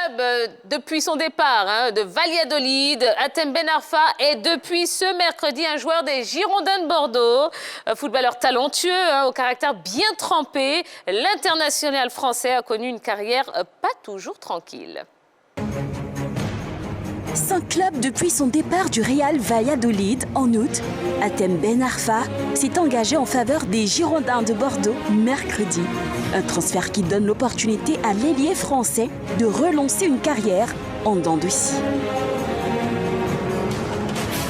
club depuis son départ de Valladolid, Hatem Ben Arfa est depuis ce mercredi un joueur des Girondins de Bordeaux. Footballeur talentueux, au caractère bien trempé, l'international français a connu une carrière pas toujours tranquille. 5 clubs depuis son départ du Real Valladolid en août, Hatem Ben Arfa s'est engagé en faveur des Girondins de Bordeaux mercredi. Un transfert qui donne l'opportunité à l'ailier français de relancer une carrière en dents de scie.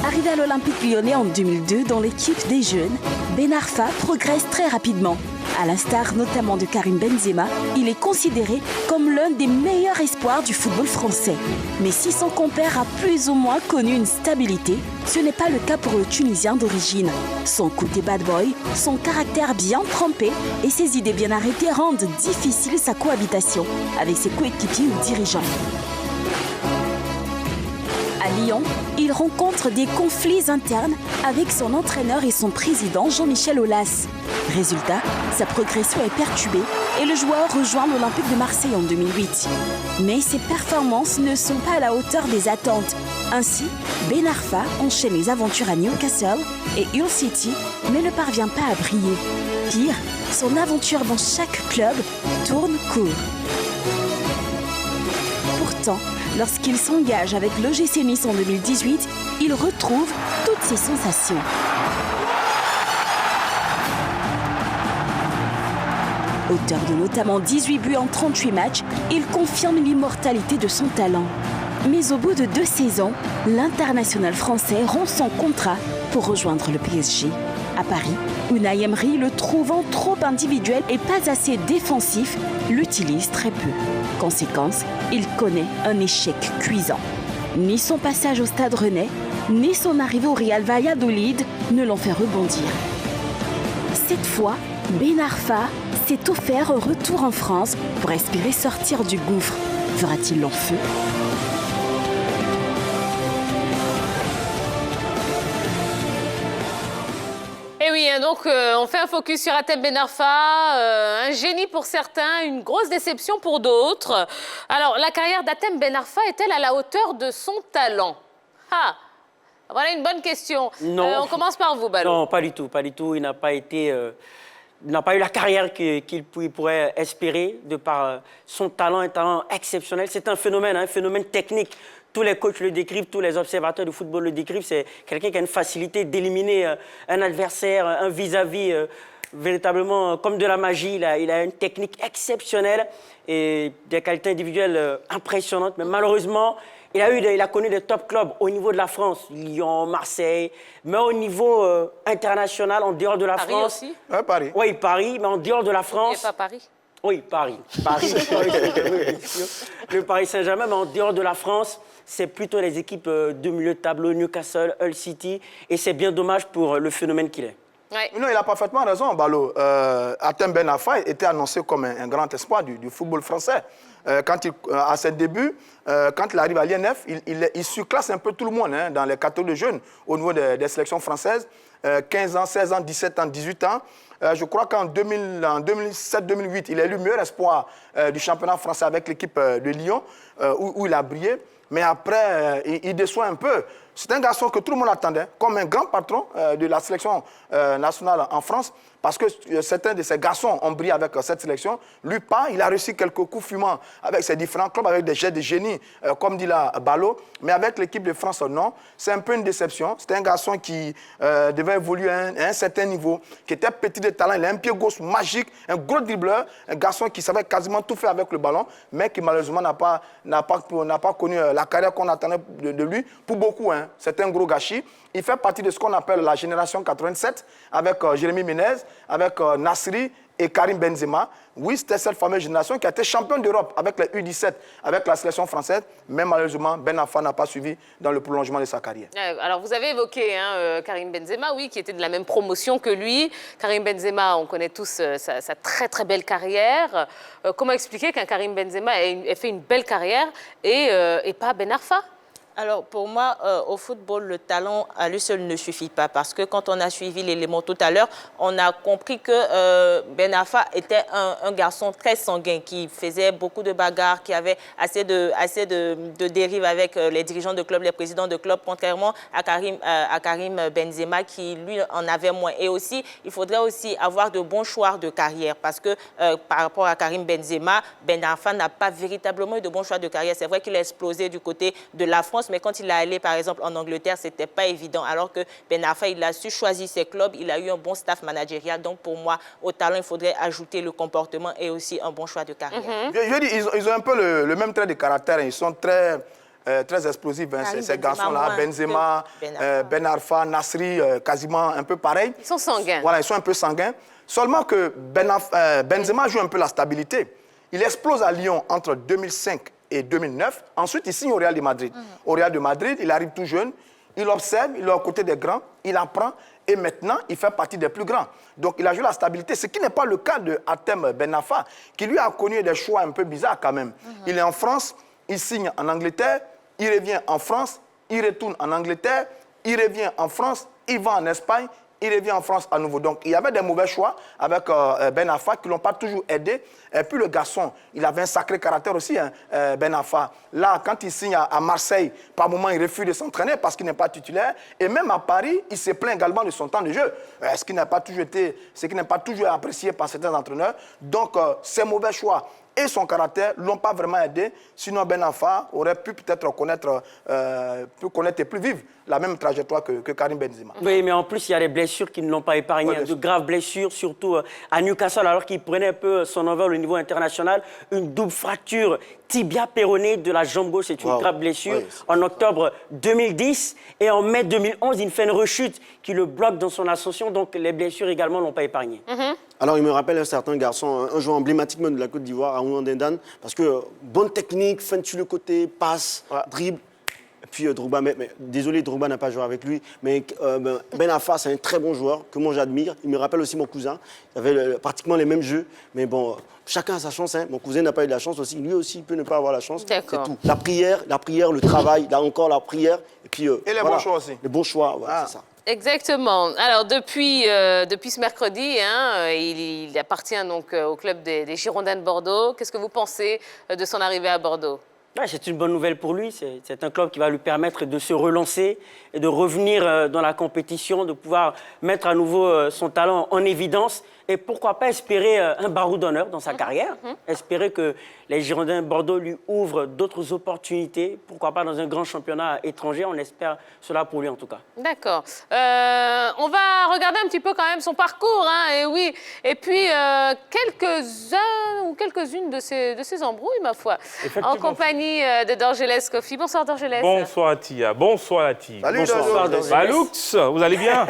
Arrivé à l'Olympique Lyonnais en 2002 dans l'équipe des jeunes, Ben Arfa progresse très rapidement. À l'instar notamment de Karim Benzema, il est considéré comme l'un des meilleurs espoirs du football français. Mais si son compère a plus ou moins connu une stabilité, ce n'est pas le cas pour le Tunisien d'origine. Son côté bad boy, son caractère bien trempé et ses idées bien arrêtées rendent difficile sa cohabitation avec ses coéquipiers ou dirigeants. À Lyon, il rencontre des conflits internes avec son entraîneur et son président Jean-Michel Aulas. Résultat, sa progression est perturbée et le joueur rejoint l'Olympique de Marseille en 2008. Mais ses performances ne sont pas à la hauteur des attentes. Ainsi, Ben Arfa enchaîne les aventures à Newcastle et Hull City, mais ne parvient pas à briller. Pire, son aventure dans chaque club tourne court. Pourtant, lorsqu'il s'engage avec l'OGC Nice en 2018, il retrouve toutes ses sensations. Auteur de notamment 18 buts en 38 matchs, il confirme l'immortalité de son talent. Mais au bout de 2 saisons, l'international français rompt son contrat pour rejoindre le PSG. À Paris, Unai Emery, le trouvant trop individuel et pas assez défensif, l'utilise très peu. Conséquence, il connaît un échec cuisant. Ni son passage au Stade Rennais, ni son arrivée au Real Valladolid ne l'ont fait rebondir. Cette fois, Ben Arfa s'est offert un retour en France pour espérer sortir du gouffre. Fera-t-il long feu ? Et oui, donc on fait un focus sur Hatem Ben Arfa, un génie pour certains, une grosse déception pour d'autres. Alors, la carrière d'Hatem Ben Arfa est-elle à la hauteur de son talent? Ah, voilà une bonne question. Non. On commence par vous, Ballot. Non, pas du tout, pas du tout. Il n'a pas été... Il n'a pas eu la carrière qu'il pourrait espérer de par son talent, un talent exceptionnel. C'est un phénomène technique. Tous les coachs le décrivent, tous les observateurs du football le décrivent. C'est quelqu'un qui a une facilité d'éliminer un adversaire, un vis-à-vis véritablement comme de la magie. Il a une technique exceptionnelle et des qualités individuelles impressionnantes. Mais malheureusement, il a connu des top clubs au niveau de la France, Lyon, Marseille, mais au niveau international, en dehors de la Paris France. Aussi Paris. Oui, Paris, mais en dehors de la France. Et pas Paris. Oui, Paris. Le Paris Saint-Germain, mais en dehors de la France, c'est plutôt les équipes de milieu de tableau, Newcastle, Hull City, et c'est bien dommage pour le phénomène qu'il est. Ouais. Non, il a parfaitement raison, Ballot. Hatem Ben Arfa était annoncé comme un grand espoir du football français. À ses débuts, quand il arrive à l'INF, il surclasse un peu tout le monde dans les catégories de jeunes au niveau des sélections françaises. 15 ans, 16 ans, 17 ans, 18 ans. Je crois qu'en 2007-2008, il est élu meilleur espoir du championnat français avec l'équipe de Lyon, où il a brillé. Mais après, il déçoit un peu. C'est un garçon que tout le monde attendait comme un grand patron de la sélection nationale en France, parce que certains de ces garçons ont brillé avec cette sélection. Lui, pas. Il a réussi quelques coups fumants avec ses différents clubs, avec des jets de génie, comme dit la Ballot. Mais avec l'équipe de France, non. C'est un peu une déception. C'est un garçon qui devait évoluer à un certain niveau, qui était petit de talent. Il a un pied gauche magique, un gros dribbleur, un garçon qui savait quasiment tout faire avec le ballon, mais qui malheureusement n'a pas connu la carrière qu'on attendait de lui. Pour beaucoup, c'est un gros gâchis. Il fait partie de ce qu'on appelle la génération 87, avec Jérémy Ménez, avec Nasri et Karim Benzema. Oui, c'était cette fameuse génération qui a été champion d'Europe avec les U17, avec la sélection française. Mais malheureusement, Ben Arfa n'a pas suivi dans le prolongement de sa carrière. Alors, vous avez évoqué Karim Benzema, oui, qui était de la même promotion que lui. Karim Benzema, on connaît tous sa très, très belle carrière. Comment expliquer qu'un Karim Benzema ait fait une belle carrière et pas Ben Arfa? Alors, pour moi, au football, le talent à lui seul ne suffit pas parce que quand on a suivi l'élément tout à l'heure, on a compris que Ben Arfa était un garçon très sanguin qui faisait beaucoup de bagarres, qui avait assez de dérives avec les dirigeants de club, les présidents de club, contrairement à Karim Benzema qui, lui, en avait moins. Et aussi, il faudrait aussi avoir de bons choix de carrière parce que par rapport à Karim Benzema, Ben Arfa n'a pas véritablement eu de bons choix de carrière. C'est vrai qu'il a explosé du côté de la France, mais quand il est allé, par exemple, en Angleterre, ce n'était pas évident. Alors que Ben Arfa, il a su choisir ses clubs, il a eu un bon staff managérial. Donc, pour moi, au talent, il faudrait ajouter le comportement et aussi un bon choix de carrière. Je dis, ils ont un peu le même trait de caractère. Ils sont très explosifs, hein, ces garçons-là. Benzema, Ben Arfa, Nasri, quasiment un peu pareil. Ils sont sanguins. Voilà, ils sont un peu sanguins. Seulement que Benzema joue un peu la stabilité. Il explose à Lyon entre 2005 et 2009. Ensuite, il signe au Real de Madrid. Au Real de Madrid, il arrive tout jeune, il observe, il est aux côtés des grands, il apprend et maintenant, il fait partie des plus grands. Donc, il a joué la stabilité, ce qui n'est pas le cas de Hatem Ben Arfa, qui lui a connu des choix un peu bizarres quand même. Il est en France, il signe en Angleterre, il revient en France, il retourne en Angleterre, il revient en France, il va en Espagne, il revient en France à nouveau. Donc, il y avait des mauvais choix avec Ben Arfa qui ne l'ont pas toujours aidé. Et puis, le garçon, il avait un sacré caractère aussi, hein, Ben Arfa. Là, quand il signe à Marseille, par moment, il refuse de s'entraîner parce qu'il n'est pas titulaire. Et même à Paris, il se plaint également de son temps de jeu, ce qui n'a pas toujours apprécié par certains entraîneurs. Donc, ces mauvais choix et son caractère ne l'ont pas vraiment aidé. Sinon, Ben Arfa aurait pu peut-être connaître et plus vivre la même trajectoire que Karim Benzema. Oui, mais en plus, il y a des blessures qui ne l'ont pas épargné. De graves blessures, surtout à Newcastle, alors qu'il prenait un peu son envol au niveau international. Une double fracture tibia péroné de la jambe gauche, c'est une grave blessure. Oui, en octobre 2010. Et en mai 2011, il fait une rechute qui le bloque dans son ascension. Donc, les blessures également ne l'ont pas épargné. Alors, il me rappelle un certain garçon, un joueur emblématiquement de la Côte d'Ivoire, Aouan Dendan, parce que bonne technique, feinte sur le côté, passe, dribble. Et puis Drogba, mais désolé, Drogba n'a pas joué avec lui, mais Ben Arfa, c'est un très bon joueur que moi j'admire. Il me rappelle aussi mon cousin. Il avait pratiquement les mêmes jeux, mais bon, chacun a sa chance. Hein. Mon cousin n'a pas eu de la chance aussi. Lui aussi, il peut ne pas avoir la chance. C'est tout. La prière, le travail, là encore la prière. Et puis et les bons choix aussi. Les bons choix, voilà, c'est ça. Exactement. Alors, depuis ce mercredi, hein, il appartient donc au club des Girondins de Bordeaux. Qu'est-ce que vous pensez de son arrivée à Bordeaux ? Ouais, c'est une bonne nouvelle pour lui. C'est un club qui va lui permettre de se relancer et de revenir dans la compétition, de pouvoir mettre à nouveau son talent en évidence. Et pourquoi pas espérer un barreau d'honneur dans sa carrière, espérer que les Girondins de Bordeaux lui ouvrent d'autres opportunités, pourquoi pas dans un grand championnat étranger, on espère cela pour lui en tout cas. D'accord. On va regarder un petit peu quand même son parcours, hein, et oui. Et puis quelques-uns ou quelques-unes de ces embrouilles, ma foi, en compagnie de Dorgelès Kofi. Bonsoir Dorgelès. Bonsoir Atia, bonsoir Atia. Salut Bonsoir Dorgelès. Baloux, vous allez bien?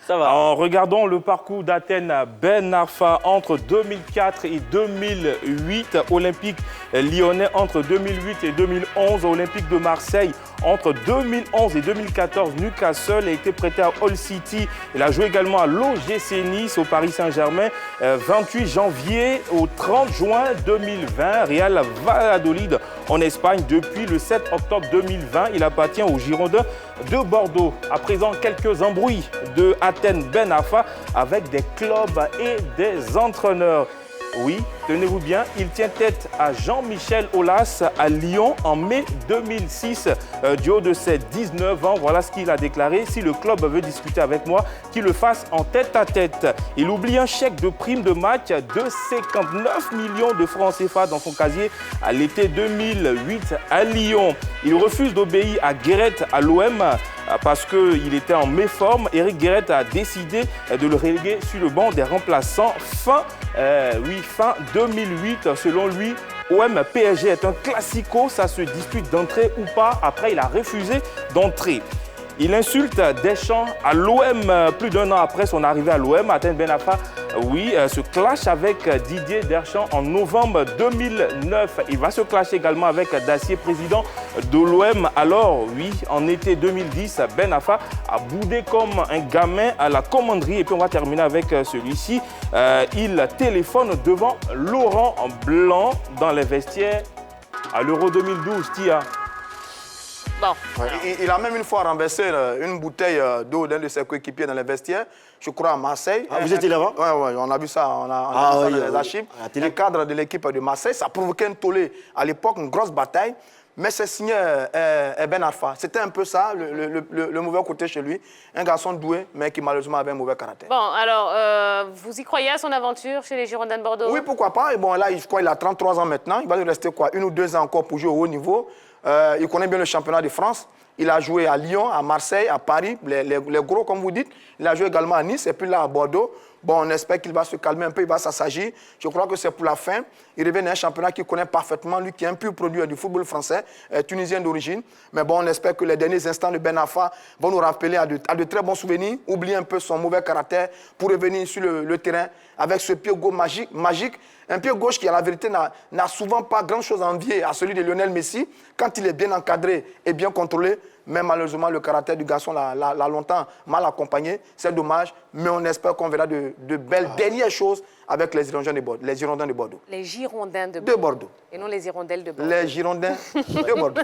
Ça va. En regardant le parcours d'Athènes Ben Arfa entre 2004 et 2008, Olympique lyonnais entre 2008 et 2011, Olympique de Marseille entre 2011 et 2014, Newcastle a été prêté à Hull City. Il a joué également à l'OGC Nice, au Paris Saint-Germain, 28 janvier au 30 juin 2020, Real Valladolid en Espagne. Depuis le 7 octobre 2020, il appartient aux Girondins de Bordeaux. À présent, quelques embrouilles de Athènes Ben Arfa avec des clubs et des entraîneurs. Oui, tenez-vous bien, il tient tête à Jean-Michel Aulas à Lyon en mai 2006. Du haut de ses 19 ans, voilà ce qu'il a déclaré. Si le club veut discuter avec moi, qu'il le fasse en tête-à-tête. Il oublie un chèque de prime de match de 59 millions de francs CFA dans son casier à l'été 2008 à Lyon. Il refuse d'obéir à Guéret à l'OM parce qu'il était en méforme. Eric Guéret a décidé de le reléguer sur le banc des remplaçants fin 2008. Selon lui, OM PSG est un classico, ça se dispute d'entrée ou pas. Après, il a refusé d'entrer. Il insulte Deschamps à l'OM plus d'un an après son arrivée à l'OM. Athènes Ben Arfa, se clash avec Didier Deschamps en novembre 2009. Il va se clasher également avec Dacier, président de l'OM. Alors, en été 2010, Ben Arfa a boudé comme un gamin à la commanderie. Et puis, on va terminer avec celui-ci. Il téléphone devant Laurent Blanc dans les vestiaires à l'Euro 2012. Tia. Bon. Ouais, il a même une fois renversé une bouteille d'eau d'un de ses coéquipiers dans les vestiaires, je crois à Marseille. Ah, vous étiez là-bas? Oui, on a vu ça, on a vu ça dans les archives. Le cadre de l'équipe de Marseille, ça a provoqué un tollé à l'époque, une grosse bataille. Mais c'est signé Ben Arfa. C'était un peu ça, le mauvais côté chez lui. Un garçon doué, mais qui malheureusement avait un mauvais caractère. Bon, alors, vous y croyez à son aventure chez les Girondins de Bordeaux? Oui, pourquoi pas. Et bon, là, je crois qu'il a 33 ans maintenant. Il va lui rester quoi, 1 ou 2 ans encore pour jouer au haut niveau. Il connaît bien le championnat de France. Il a joué à Lyon, à Marseille, à Paris, les gros, comme vous dites. Il a joué également à Nice et puis là, à Bordeaux. Bon, on espère qu'il va se calmer un peu, il va s'assagir. Je crois que c'est pour la fin. Il revient d'un championnat qu'il connaît parfaitement, lui qui est un pur produit du football français, tunisien d'origine. Mais bon, on espère que les derniers instants de Ben Arfa vont nous rappeler à de très bons souvenirs, oublier un peu son mauvais caractère pour revenir sur le terrain avec ce pied gauche magique. Un pied gauche qui, à la vérité, n'a souvent pas grand-chose à envier à celui de Lionel Messi, quand il est bien encadré et bien contrôlé. Mais malheureusement, le caractère du garçon l'a longtemps mal accompagné. C'est dommage, mais on espère qu'on verra de belles dernières choses avec les Girondins de Bordeaux. Les Girondins de Bordeaux. Les Girondins de Bordeaux. Et non les Hirondelles de Bordeaux. Les Girondins de Bordeaux.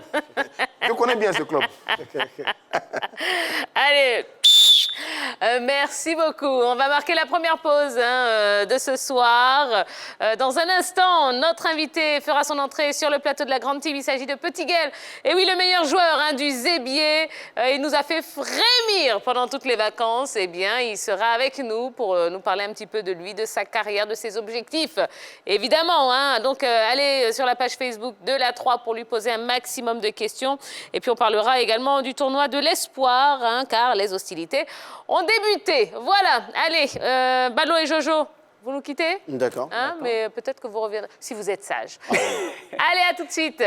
Je connais bien ce club. Allez, merci beaucoup. On va marquer la première pause de ce soir. Dans un instant, notre invité fera son entrée sur le plateau de la Grande Team. Il s'agit de Petit Guel. Et oui, le meilleur joueur du Zébier. Il nous a fait frémir pendant toutes les vacances. Eh bien, il sera avec nous pour nous parler un petit peu de lui, de sa carrière, de ses objectifs. Évidemment, donc allez sur la page Facebook de la 3 pour lui poser un maximum de questions. Et puis, on parlera également du tournoi de l'espoir, car les hostilités ont débuté. Voilà, allez, Ballot et Jojo, vous nous quittez? D'accord. Mais peut-être que vous reviendrez, si vous êtes sage. Allez, à tout de suite.